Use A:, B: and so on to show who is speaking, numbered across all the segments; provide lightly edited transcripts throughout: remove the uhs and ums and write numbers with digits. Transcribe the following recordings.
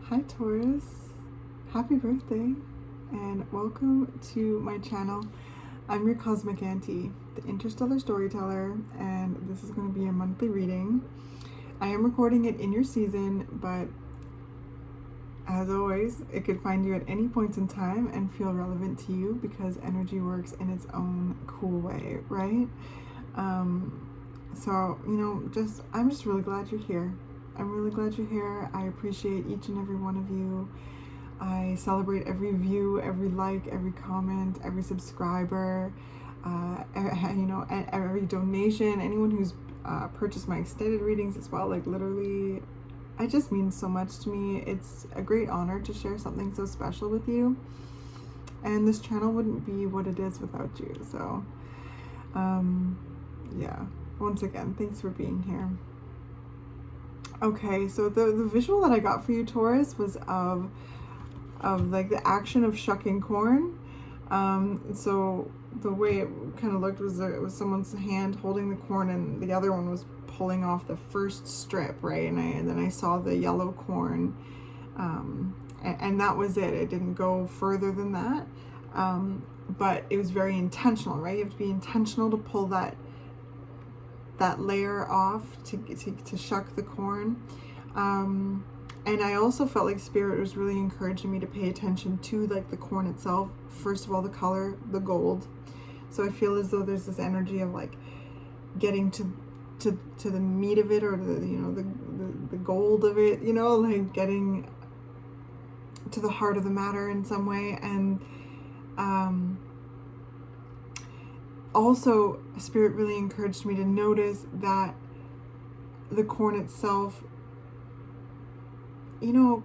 A: Hi Taurus, happy birthday and welcome to my channel. I'm your Cosmic Auntie, the interstellar storyteller, and this is going to be a monthly reading. I am recording it in your season, but as always, it could find you at any point in time and feel relevant to you because energy works in its own cool way, right? So, I'm just really glad you're here. I'm really glad you're here. I appreciate each and every one of you. I celebrate every view, every like, every comment, every subscriber, and every donation, anyone who's purchased my extended readings as well. Like literally, it just means so much to me. It's a great honor to share something so special with you. And this channel wouldn't be what it is without you. So, yeah, once again, thanks for being here. Okay, so the visual that I got for you, Taurus, was of like the action of shucking corn. So the way it kind of looked was it was someone's hand holding the corn and the other one was pulling off the first strip, right? And then I saw the yellow corn, and that was it. It didn't go further than that, but it was very intentional, right? You have to be intentional to pull that layer off to shuck the corn. And I also felt like Spirit was really encouraging me to pay attention to like the corn itself. First of all, the color, the gold. So I feel as though there's this energy of like getting to the meat of it, or the gold of it, like getting to the heart of the matter in some way. And also, Spirit really encouraged me to notice that the corn itself,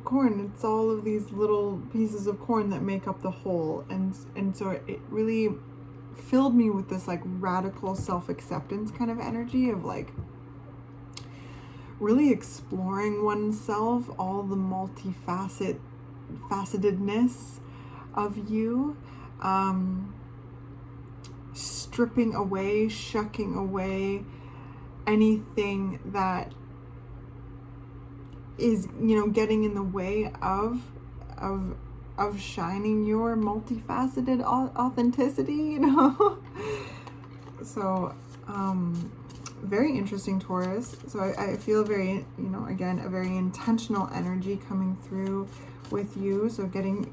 A: corn, it's all of these little pieces of corn that make up the whole. And so it really filled me with this like radical self-acceptance kind of energy of like really exploring oneself, all the multifacetedness of you. Stripping away, shucking away anything that is, getting in the way of shining your multifaceted authenticity, So, very interesting, Taurus. So I feel very, again, a very intentional energy coming through with you. So getting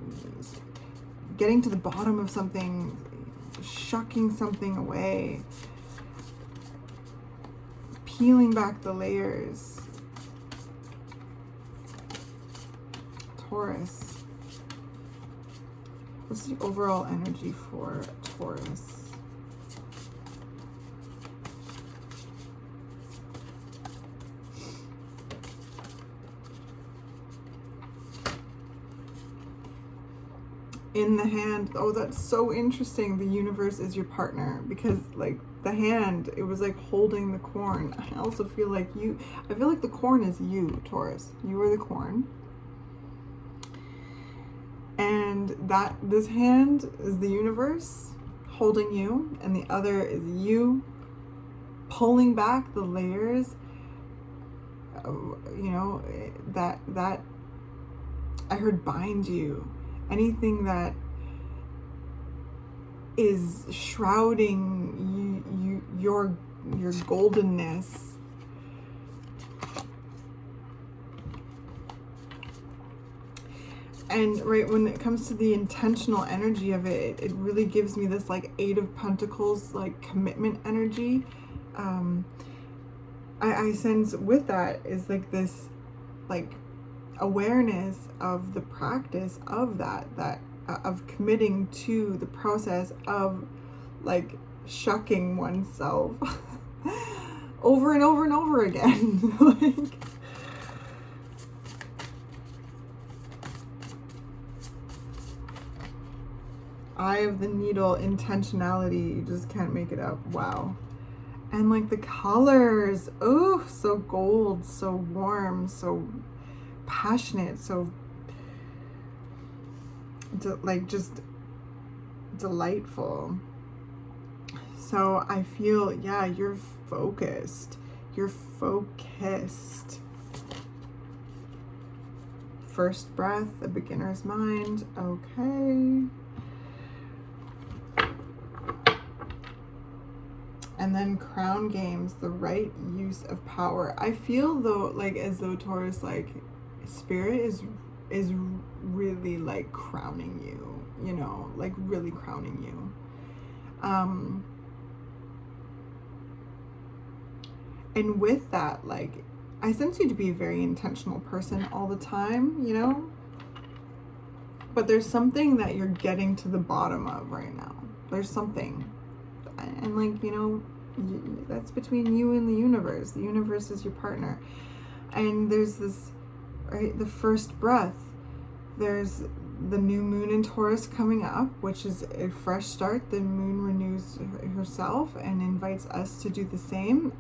A: to the bottom of something, shucking something away, peeling back the layers. Taurus. What's the overall energy for Taurus? In the hand, oh, that's so interesting. The universe is your partner, because like the hand, it was like holding the corn. I also feel like the corn is you, Taurus. You are the corn. And that this hand is the universe holding you, and the other is you pulling back the layers, that I heard bind you. Anything that is shrouding your goldenness. And right, when it comes to the intentional energy of it, it really gives me this like Eight of Pentacles, like commitment energy. I sense with that is like this like awareness of the practice of that of committing to the process of like shucking oneself over and over and over again. Like, eye of the needle, intentionality, you just can't make it up. Wow. And like the colors, oh, so gold, so warm, so passionate, so just delightful. So I feel, yeah, you're focused. first breath, a beginner's mind. Okay. And then crown games, the right use of power. I feel though, like, as though Taurus, like, spirit is really like crowning you, you know, like really crowning you. And with that, like, I sense you to be a very intentional person all the time, you know, but there's something that you're getting to the bottom of right now. There's something, and like, you know, that's between you and the universe. The universe is your partner. And there's this, right, the first breath. There's the new moon in Taurus coming up, which is a fresh start. The moon renews herself and invites us to do the same.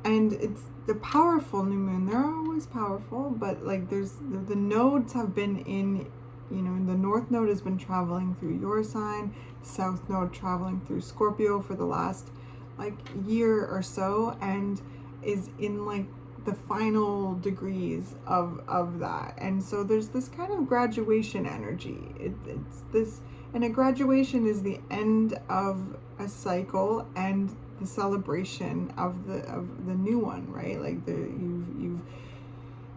A: And it's the powerful new moon. They're always powerful, but like there's the nodes have been in, you know, the north node has been traveling through your sign, south node traveling through Scorpio for the last like year or so, and is in like the final degrees of that. And so there's this kind of graduation energy. It's this, and a graduation is the end of a cycle and the celebration of the new one, right? Like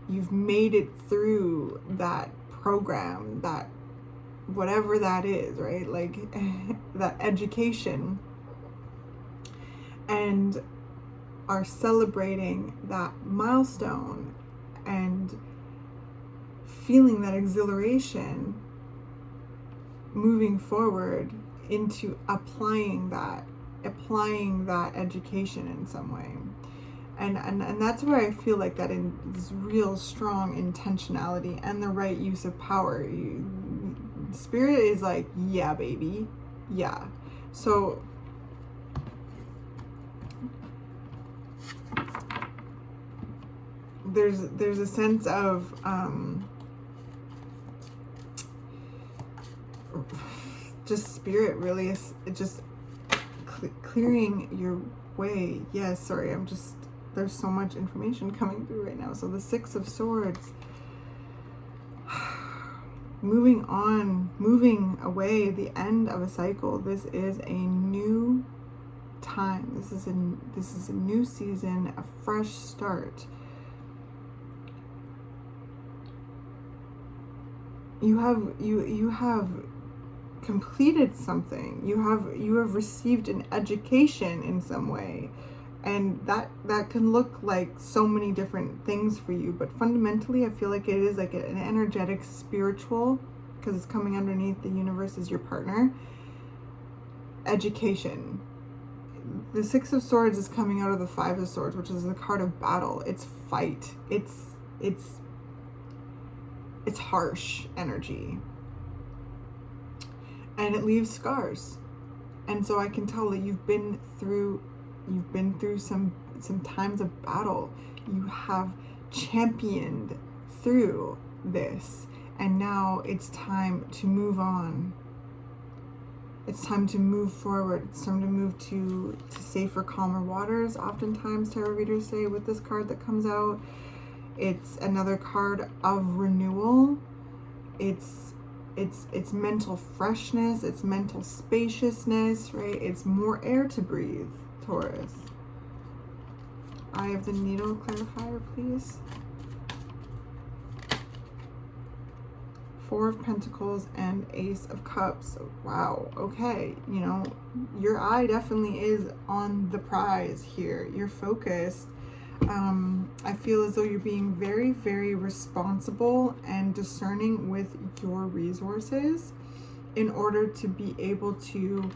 A: you've made it through that program, that whatever that is, right? Like that education, and are celebrating that milestone and feeling that exhilaration, moving forward into applying that education in some way. And that's where I feel like that in this real strong intentionality and the right use of power. Spirit is like, yeah, baby, yeah. So there's a sense of just spirit really is just clearing your way. Yes, sorry, I'm just, there's so much information coming through right now. So the Six of Swords, moving on, moving away, the end of a cycle. This is a new time. This is a new season, a fresh start. You have completed something. You have received an education in some way, and that can look like so many different things for you. But fundamentally, I feel like it is like an energetic, spiritual, because it's coming underneath the universe as your partner. Education. The Six of Swords is coming out of the Five of Swords, which is the card of battle. It's fight. It's harsh energy, and it leaves scars. And so I can tell that you've been through some times of battle. You have championed through this, and now it's time to move on. It's time to move forward. It's time to move to safer, calmer waters. Oftentimes tarot readers say with this card that comes out, it's another card of renewal. It's mental freshness, it's mental spaciousness, right? It's more air to breathe, Taurus. Eye of the Needle clarifier, please. Four of Pentacles and Ace of Cups. Wow, okay. You know, your eye definitely is on the prize here. You're focused. I feel as though you're being very, very responsible and discerning with your resources in order to be able to,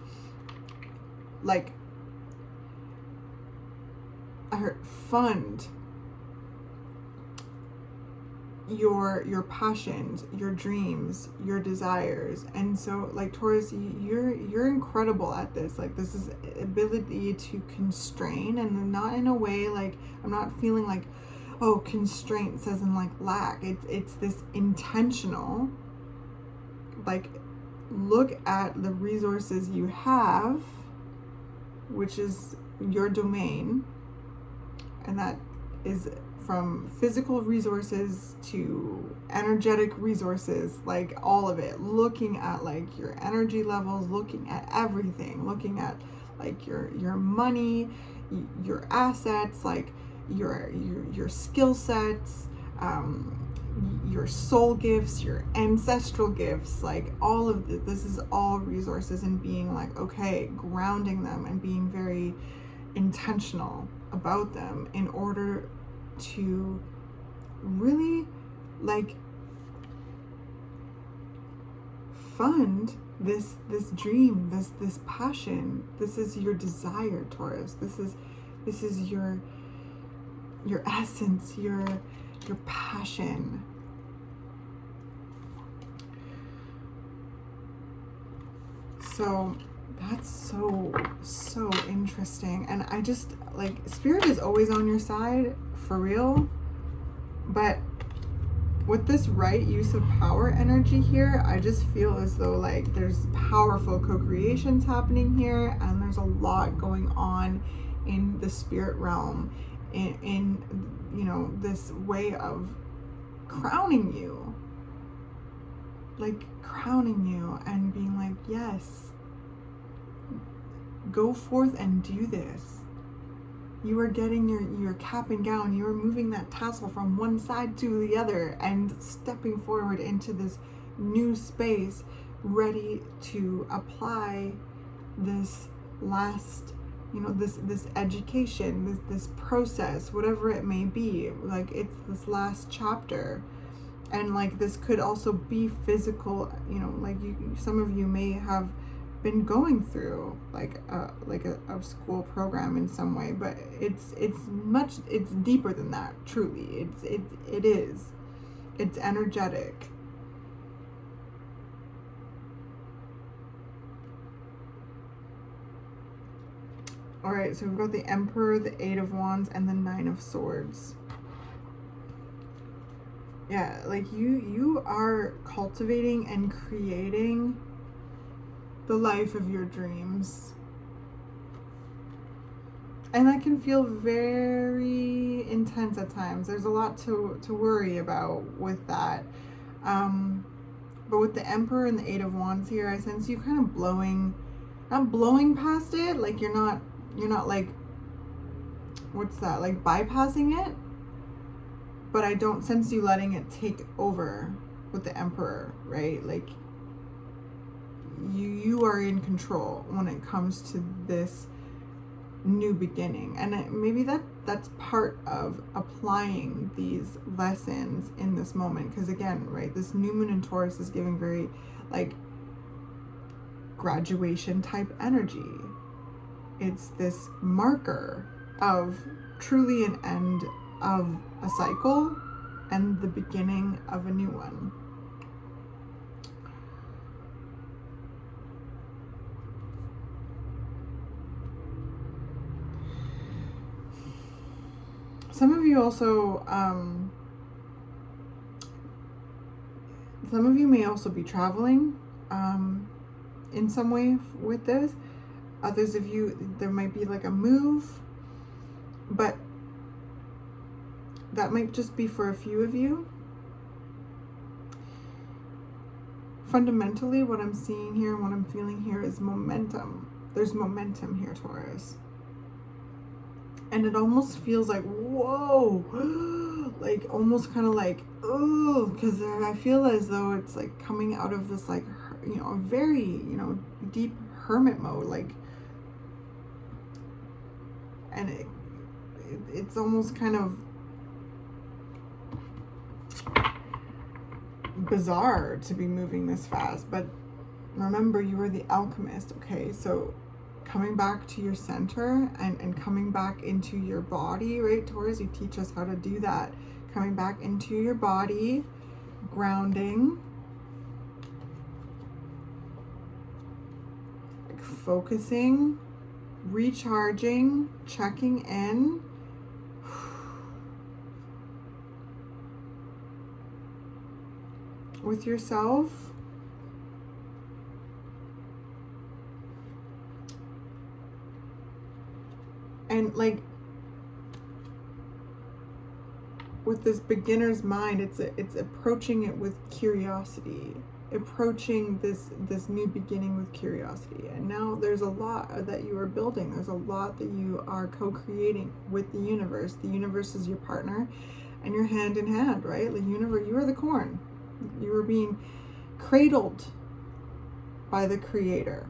A: like, fund your passions, your dreams, your desires. And so, like, Taurus, you're incredible at this. Like, this is ability to constrain, and not in a way like, I'm not feeling like, oh, constraint says in like lack. It's this intentional, like, look at the resources you have, which is your domain, and that is from physical resources to energetic resources, like all of it, looking at like your energy levels, looking at everything, looking at like your money, your assets, like your skill sets, your soul gifts, your ancestral gifts, like all of this is all resources, and being like, okay, grounding them and being very intentional about them in order to really like fund this dream, this passion. This is your desire, Taurus. This is your essence, your passion. So that's so interesting. And I just like, spirit is always on your side for real, but with this right use of power energy here, I just feel as though like there's powerful co-creations happening here, and there's a lot going on in the spirit realm, in you know, this way of crowning you, like crowning you and being like, yes, go forth and do this. You are getting your cap and gown, you are moving that tassel from one side to the other and stepping forward into this new space, ready to apply this last, you know, this education, this process, whatever it may be. Like, it's this last chapter. And like, this could also be physical, you know, like some of you may have been going through like a school program in some way, but it's deeper than that. Truly, it's energetic. All right, so we've got the Emperor, the Eight of Wands, and the Nine of Swords. Yeah, like you are cultivating and creating the life of your dreams. And that can feel very intense at times. There's a lot to worry about with that. But with the Emperor and the Eight of Wands here, I sense you kind of not blowing past it. Like you're not like, what's that? Like bypassing it. But I don't sense you letting it take over with the Emperor, right? Like, you are in control when it comes to this new beginning. And maybe that's part of applying these lessons in this moment, because again, right, this new moon in Taurus is giving very like graduation type energy. It's this marker of truly an end of a cycle and the beginning of a new one. Some of you also, some of you may also be traveling in some way with this. Others of you, there might be like a move, but that might just be for a few of you. Fundamentally, what I'm seeing here and what I'm feeling here is momentum. There's momentum here, Taurus. And it almost feels like, whoa, like almost kind of like, oh, because I feel as though it's like coming out of this like, you know, a very, you know, deep hermit mode, like, and it's almost kind of bizarre to be moving this fast. But remember, you are the alchemist, okay? So coming back to your center and coming back into your body, right, Taurus? You teach us how to do that. Coming back into your body, grounding, like focusing, recharging, checking in. With yourself. And like, with this beginner's mind, it's approaching it with curiosity, approaching this new beginning with curiosity. And now there's a lot that you are building. There's a lot that you are co-creating with the universe. The universe is your partner, and you're hand in hand, right? The universe, you are the corn. You are being cradled by the Creator,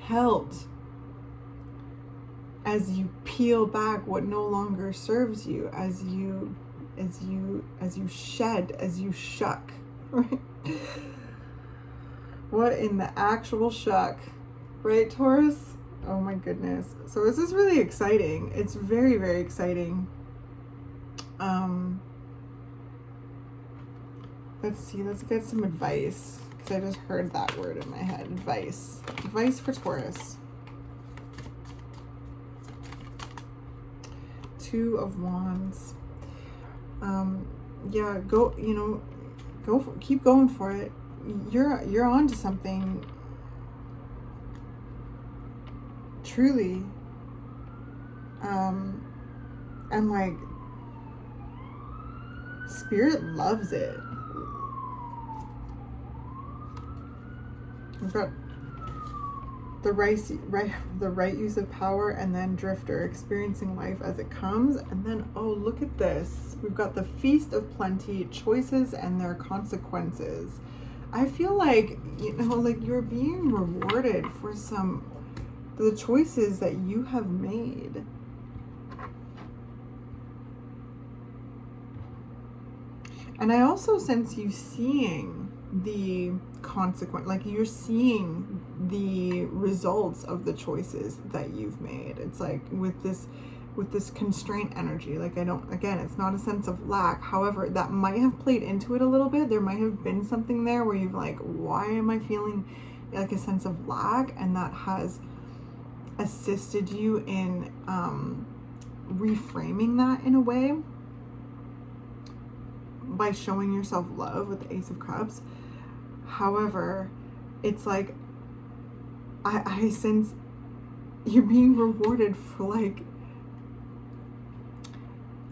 A: held as you peel back what no longer serves you, as you shed, as you shuck, right? What in the actual shuck, right, Taurus? Oh my goodness. So this is really exciting. It's very, very exciting. Let's see, let's get some advice, because I just heard that word in my head. Advice for Taurus. 2 of Wands. Yeah, go, keep going for it. You're on to something, truly. And like, Spirit loves it. We've got the right use of power, and then Drifter, experiencing life as it comes. And then, oh, look at this. We've got the Feast of Plenty, choices and their consequences. I feel like, like you're being rewarded for the choices that you have made. And I also sense you seeing the consequence, like you're seeing the results of the choices that you've made. It's like with this constraint energy, like it's not a sense of lack. However, that might have played into it a little bit. There might have been something there where you've like, why am I feeling like a sense of lack? And that has assisted you in reframing that in a way by showing yourself love with the Ace of Cups. However, it's like I sense you're being rewarded for like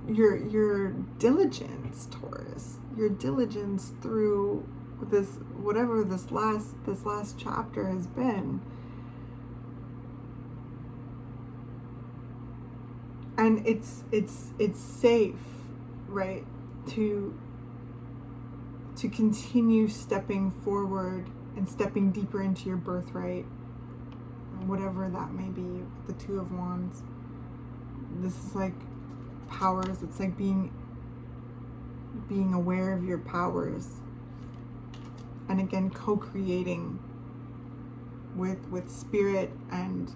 A: your diligence, Taurus. Your diligence through this, whatever this last chapter has been. And it's safe, right, to continue stepping forward and stepping deeper into your birthright, whatever that may be. The 2 of Wands. This is like powers. It's like being aware of your powers, and again, co-creating with spirit and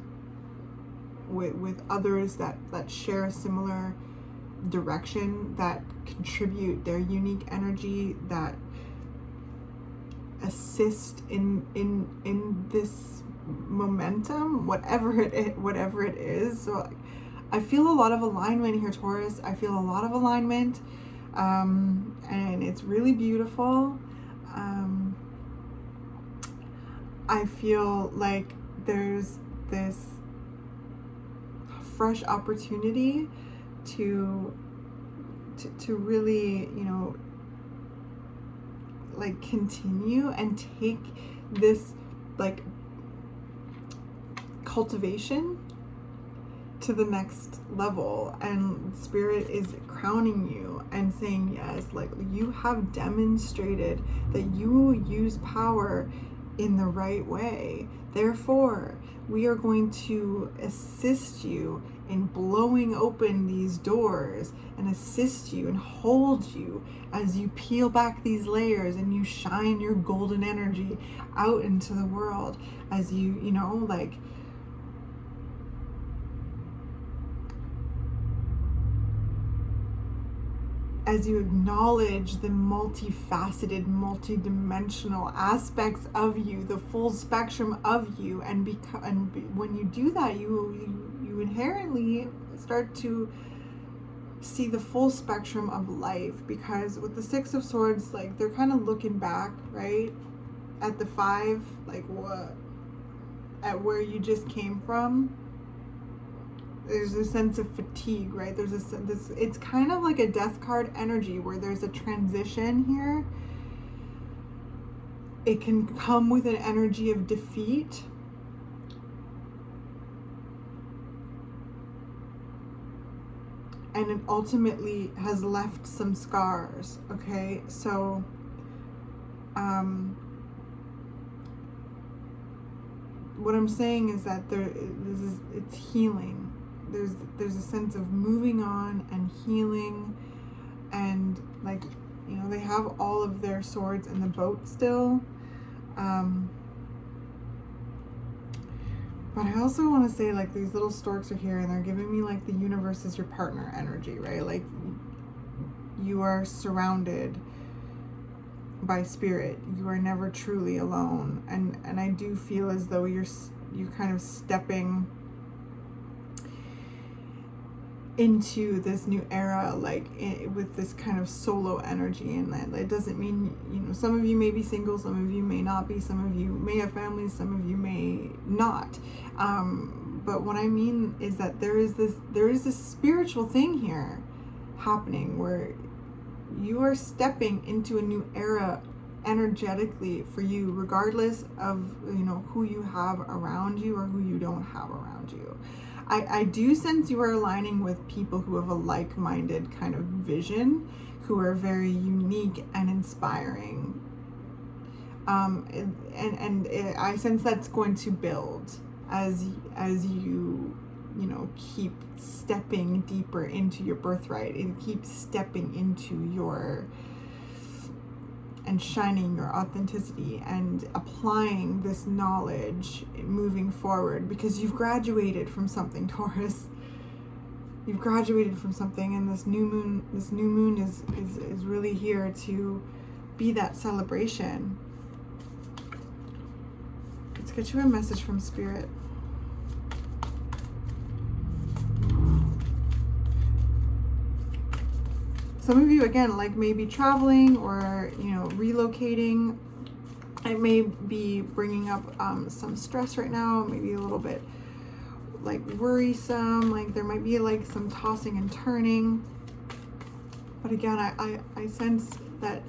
A: with others that share a similar direction, that contribute their unique energy, that assist in this momentum, whatever it is. So I feel a lot of alignment here, Taurus. I feel a lot of alignment, and it's really beautiful. I feel like there's this fresh opportunity to really, like continue and take this like cultivation to the next level. And Spirit is crowning you and saying, yes, like you have demonstrated that you will use power in the right way. Therefore, we are going to assist you in blowing open these doors and assist you and hold you as you peel back these layers and you shine your golden energy out into the world, as you, like as you acknowledge the multifaceted, multidimensional aspects of you, the full spectrum of you, and when you do that, you inherently start to see the full spectrum of life. Because with the 6 of Swords, like they're kind of looking back, right, at the 5, like what, at where you just came from. there's a sense of fatigue, right? There's this, it's kind of like a death card energy where there's a transition here. It can come with an energy of defeat. And it ultimately has left some scars, okay? So, what I'm saying is that it's healing. There's a sense of moving on and healing, and like, you know, they have all of their swords in the boat still. But I also want to say, like, these little storks are here and they're giving me like the universe is your partner energy, right? Like, you are surrounded by spirit. You are never truly alone. And I do feel as though you're kind of stepping into this new era, like with this kind of solo energy. And that it doesn't mean, you know, some of you may be single, some of you may not be, some of you may have families, some of you may not. But what I mean is that there is this spiritual thing here happening where you are stepping into a new era energetically for you, regardless of, you know, who you have around you or who you don't have around you. I do sense you are aligning with people who have a like-minded kind of vision, who are very unique and inspiring. And I sense that's going to build as you know, keep stepping deeper into your birthright and keep stepping into your and shining your authenticity and applying this knowledge moving forward, because you've graduated from something, Taurus. You've graduated from something, and this new moon is really here to be that celebration. Let's get you a message from Spirit. Some of you, again, like maybe traveling or, you know, relocating. It may be bringing up some stress right now, maybe a little bit like worrisome, like there might be like some tossing and turning. But again, I sense that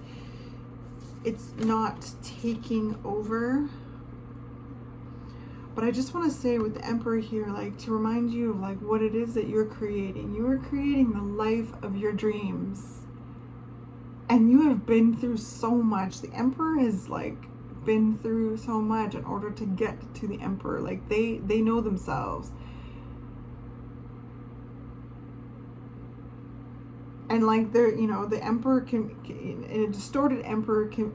A: it's not taking over. But I just want to say with the Emperor here, like, to remind you of like what it is that you're creating. You are creating the life of your dreams. And you have been through so much. The Emperor has like been through so much in order to get to the Emperor. Like they know themselves. And like they're, you know, the Emperor can a distorted Emperor can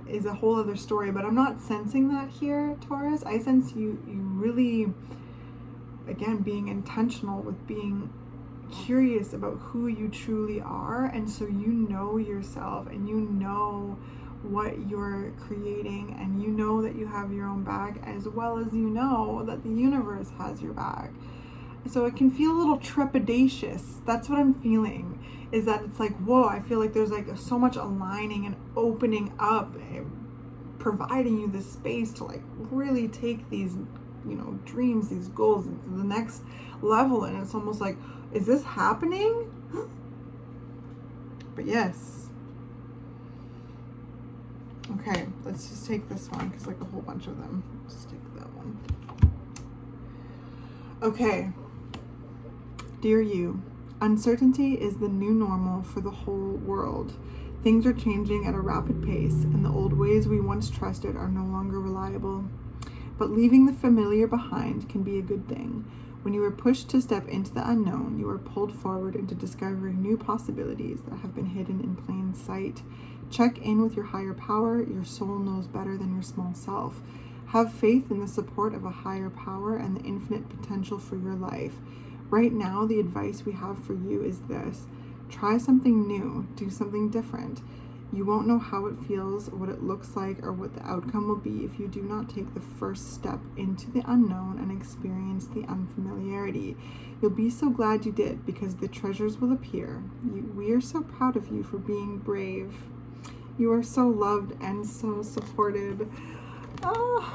A: is a whole other story, but I'm not sensing that here, Taurus. I sense you really, again, being intentional with being curious about who you truly are, and so you know yourself and you know what you're creating, and you know that you have your own bag, as well as you know that the universe has your bag. So it can feel a little trepidatious. That's what I'm feeling, is that it's like, whoa, I feel like there's like so much aligning and opening up, providing you this space to like really take these, you know, dreams, these goals to the next level. And it's almost like, is this happening? But yes. Okay, let's just take this one, because like a whole bunch of them. Just take that one. Okay. Dear you, uncertainty is the new normal for the whole world. Things are changing at a rapid pace, and the old ways we once trusted are no longer reliable. But leaving the familiar behind can be a good thing. When you are pushed to step into the unknown, you are pulled forward into discovering new possibilities that have been hidden in plain sight. Check in with your higher power. Your soul knows better than your small self. Have faith in the support of a higher power and the infinite potential for your life. Right now, the advice we have for you is this: try something new, do something different. You won't know how it feels, what it looks like, or what the outcome will be if you do not take the first step into the unknown and experience the unfamiliarity. You'll be so glad you did, because the treasures will appear. We are so proud of you for being brave. You are so loved and so supported. Oh,